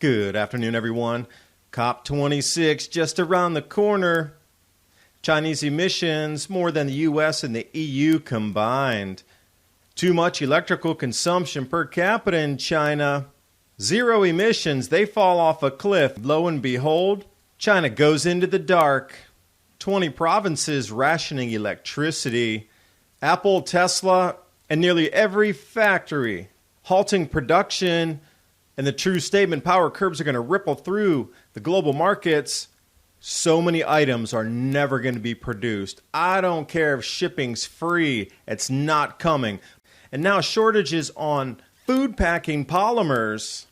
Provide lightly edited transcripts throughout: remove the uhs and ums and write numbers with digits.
Good afternoon, everyone. COP26 just around the corner. Chinese emissions more than the U.S. and the EU combined. Too much electrical consumption per capita in China. Zero emissions, they fall off a cliff. Lo and behold, China goes into the dark. 20 provinces rationing electricity. Apple, Tesla, and nearly every factory halting production. And the true statement, power curves are going to ripple through the global markets. So many items are never going to be produced. I don't care if shipping's free. It's not coming. And now shortages on food packing polymers.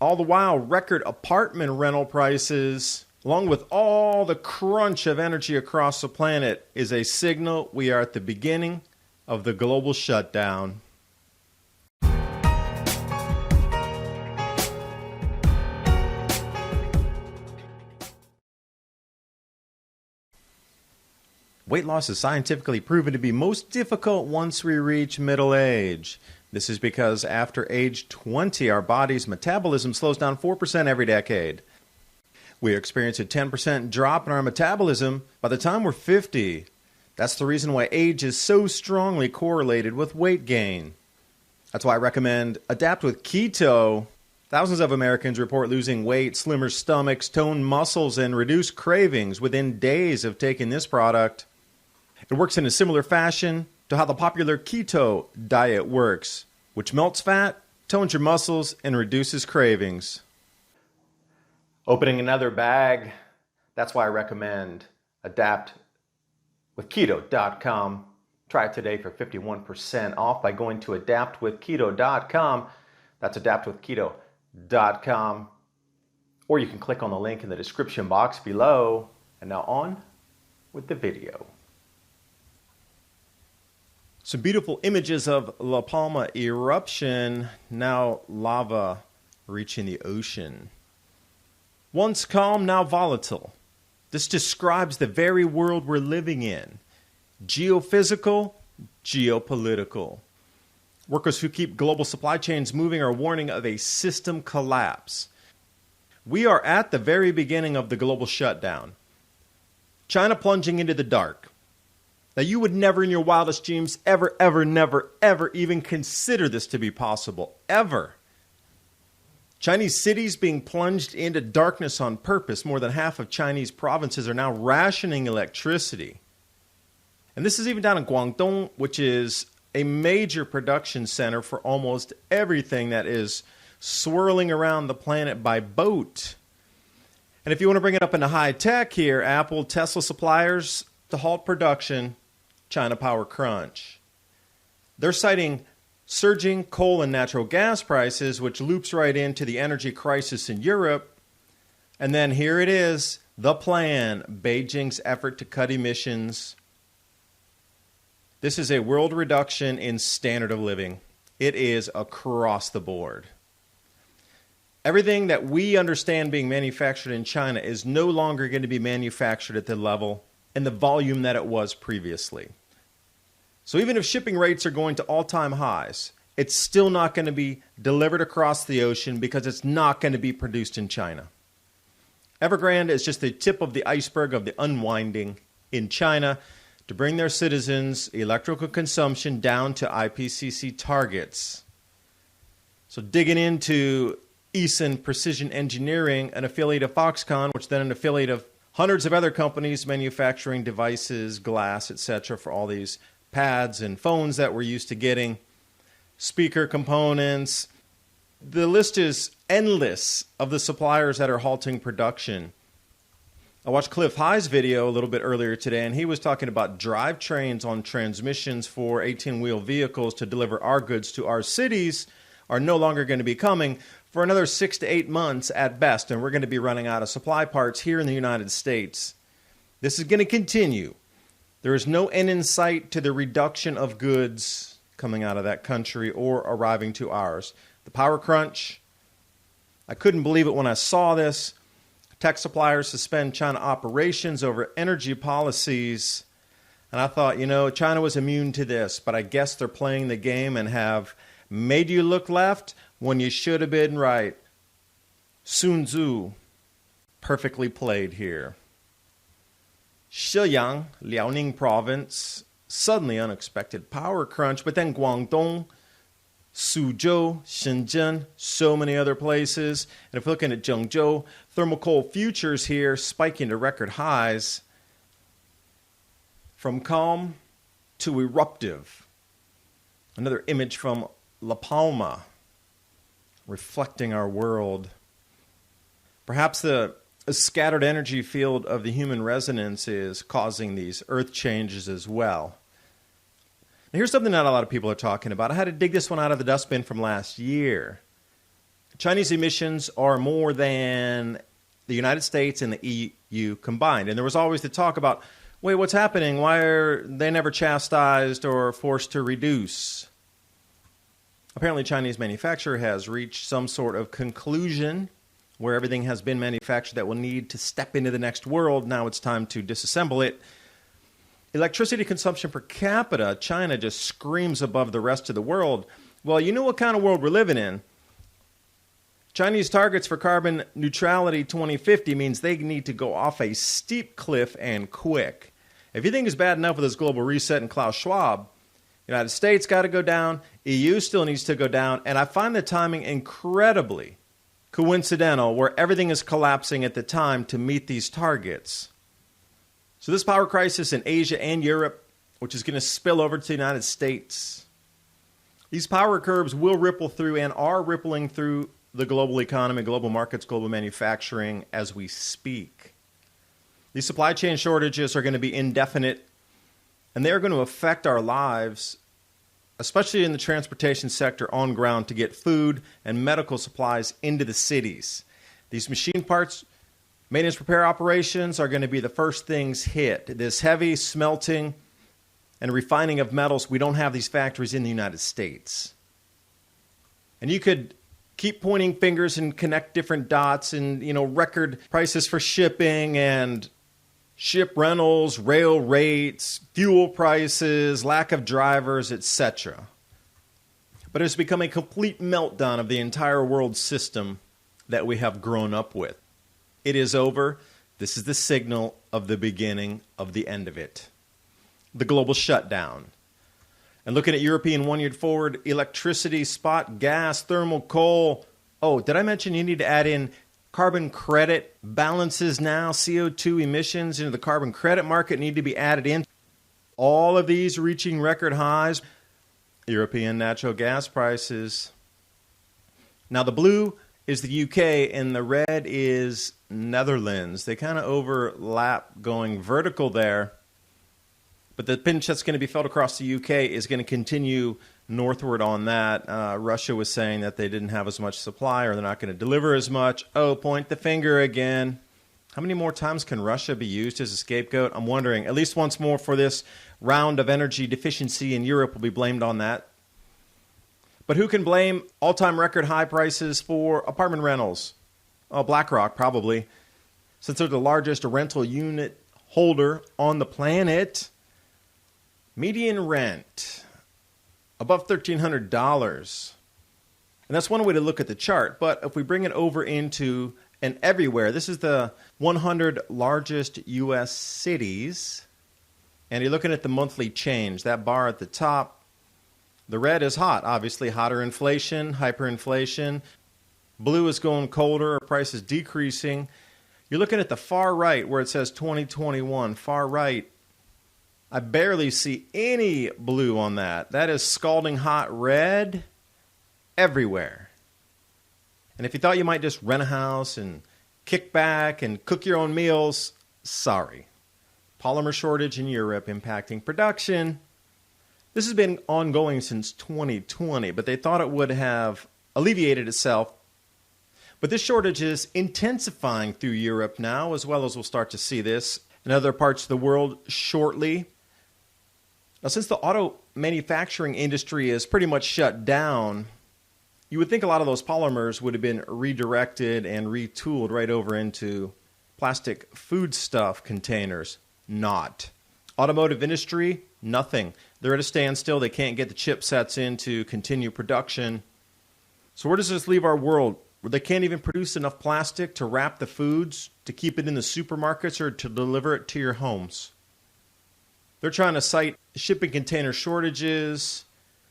All the while, record apartment rental prices, along with all the crunch of energy across the planet, is a signal we are at the beginning of the global shutdown. Weight loss is scientifically proven to be most difficult once we reach middle age. This is because after age 20, our body's metabolism slows down 4% every decade. We experience a 10% drop in our metabolism by the time we're 50. That's the reason why age is so strongly correlated with weight gain. That's why I recommend Adapt with Keto. Thousands of Americans report losing weight, slimmer stomachs, toned muscles, and reduced cravings within days of taking this product. It works in a similar fashion to how the popular keto diet works, which melts fat, tones your muscles, and reduces cravings. Opening another bag, that's why I recommend Adapt with Keto.com. Try it today for 51% off by going to adaptwithketo.com. That's adaptwithketo.com. Or you can click on the link in the description box below. And now on with the video. Some beautiful images of La Palma Eruption, now lava reaching the ocean. Once calm, now volatile. This describes the very world we're living in. Geophysical, geopolitical. Workers who keep global supply chains moving are warning of a system collapse. We are at the very beginning of the global shutdown. China plunging into the dark. Now, you would never in your wildest dreams ever even consider this to be possible. Ever. Chinese cities being plunged into darkness on purpose. More than half of Chinese provinces are now rationing electricity. And this is even down in Guangdong, which is a major production center for almost everything that is swirling around the planet by boat. And if you want to bring it up into high tech here, Apple, Tesla suppliers to halt production. China power crunch. They're citing surging coal and natural gas prices, which loops right into the energy crisis in Europe. And then here it is, the plan, Beijing's effort to cut emissions. This is a world reduction in standard of living. It is across the board. Everything that we understand being manufactured in China is no longer going to be manufactured at the level and the volume that it was previously. So even if shipping rates are going to all-time highs, it's still not going to be delivered across the ocean because it's not going to be produced in China. Evergrande is just the tip of the iceberg of the unwinding in China to bring their citizens' electrical consumption down to IPCC targets. So digging into E.S.T Precision Engineering, an affiliate of Foxconn, which then an affiliate of hundreds of other companies manufacturing devices, glass, etc. for all these pads and phones that we're used to getting, speaker components. The list is endless of the suppliers that are halting production. I watched Cliff High's video a little bit earlier today, and he was talking about drivetrains on transmissions for 18-wheel vehicles to deliver our goods to our cities are no longer going to be coming for another 6 to 8 months at best, and we're going to be running out of supply parts here in the United States. This is going to continue. There is no end in sight to the reduction of goods coming out of that country or arriving to ours. The power crunch, I couldn't believe it when I saw this. Tech suppliers suspend China operations over energy policies. And I thought, China was immune to this, but I guess they're playing the game and have made you look left when you should have been right. Sun Tzu, perfectly played here. Shiyang, Liaoning province, suddenly unexpected power crunch, but then Guangdong, Suzhou, Shenzhen, so many other places. And if we're looking at Zhengzhou, thermal coal futures here spiking to record highs. From calm to eruptive. Another image from La Palma, reflecting our world. Perhaps the scattered energy field of the human resonance is causing these earth changes as well. Now, here's something not a lot of people are talking about. I had to dig this one out of the dustbin from last year. Chinese emissions are more than the United States and the EU combined. And there was always the talk about, wait, what's happening? Why are they never chastised or forced to reduce? Apparently, Chinese manufacture has reached some sort of conclusion where everything has been manufactured that will need to step into the next world. Now it's time to disassemble it. Electricity consumption per capita, China just screams above the rest of the world. Well, you know what kind of world we're living in. Chinese targets for carbon neutrality 2050 means they need to go off a steep cliff and quick. If you think it's bad enough with this global reset and Klaus Schwab, United States got to go down, EU still needs to go down, and I find the timing incredibly coincidental where everything is collapsing at the time to meet these targets. So this power crisis in Asia and Europe, which is going to spill over to the United States, these power curves will ripple through and are rippling through the global economy, global markets, global manufacturing as we speak. These supply chain shortages are going to be indefinite, and they are going to affect our lives, especially in the transportation sector on ground, to get food and medical supplies into the cities. These machine parts, maintenance repair operations are going to be the first things hit. This heavy smelting and refining of metals, we don't have these factories in the United States. And you could keep pointing fingers and connect different dots and, record prices for shipping and ship rentals, rail rates, fuel prices, lack of drivers, etc. But it's become a complete meltdown of the entire world system that we have grown up with. It is over. This is the signal of the beginning of the end of it. The global shutdown. And looking at European one-year forward electricity, spot gas, thermal coal. Oh, did I mention you need to add in carbon credit balances now? CO2 emissions into the carbon credit market need to be added in. All of these reaching record highs. European natural gas prices. Now the blue is the UK and the red is Netherlands. They kind of overlap going vertical there. But the pinch that's going to be felt across the UK is going to continue northward on that. Russia was saying that they didn't have as much supply or they're not going to deliver as much. Oh, point the finger again. How many more times can Russia be used as a scapegoat? I'm wondering. At least once more for this round of energy deficiency in Europe will be blamed on that. But who can blame all-time record high prices for apartment rentals? Oh, BlackRock probably, since they're the largest rental unit holder on the planet. Median rent, above $1,300. And that's one way to look at the chart. But if we bring it over into an everywhere, this is the 100 largest U.S. cities. And you're looking at the monthly change, that bar at the top. The red is hot, obviously hotter inflation, hyperinflation. Blue is going colder, price is decreasing. You're looking at the far right where it says 2021, far right. I barely see any blue on that. That is scalding hot red everywhere. And if you thought you might just rent a house and kick back and cook your own meals, sorry. Polymer shortage in Europe impacting production. This has been ongoing since 2020, but they thought it would have alleviated itself. But this shortage is intensifying through Europe now, as well as we'll start to see this in other parts of the world shortly. Now, since the auto manufacturing industry is pretty much shut down, you would think a lot of those polymers would have been redirected and retooled right over into plastic foodstuff containers. Not. Automotive industry, nothing. They're at a standstill. They can't get the chipsets in to continue production. So where does this leave our world? where they can't even produce enough plastic to wrap the foods, to keep it in the supermarkets, or to deliver it to your homes. They're trying to cite shipping container shortages,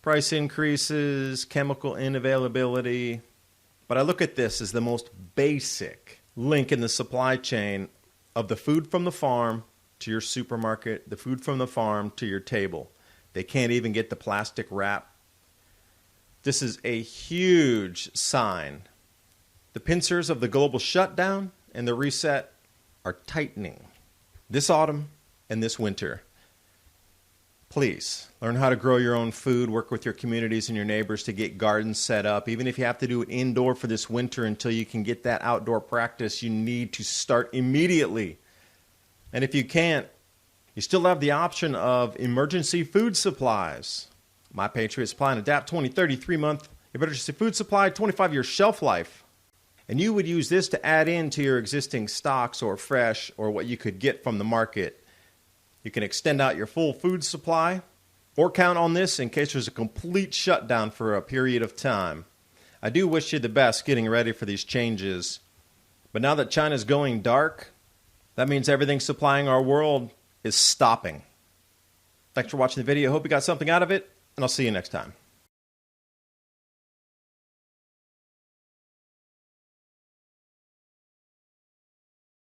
price increases, chemical unavailability. But I look at this as the most basic link in the supply chain of the food from the farm to your supermarket, the food from the farm to your table. They can't even get the plastic wrap. This is a huge sign. The pincers of the global shutdown and the reset are tightening this autumn and this winter. Please learn how to grow your own food, work with your communities and your neighbors to get gardens set up. Even if you have to do it indoor for this winter until you can get that outdoor practice, you need to start immediately. And if you can't, you still have the option of emergency food supplies. My Patriot Supply and Adapt 2030 3-month emergency food supply, 25-year shelf life. And you would use this to add into your existing stocks or fresh or what you could get from the market. You can extend out your full food supply or count on this in case there's a complete shutdown for a period of time. I do wish you the best getting ready for these changes. But now that China's going dark, that means everything supplying our world is stopping. Thanks for watching the video. Hope you got something out of it, and I'll see you next time.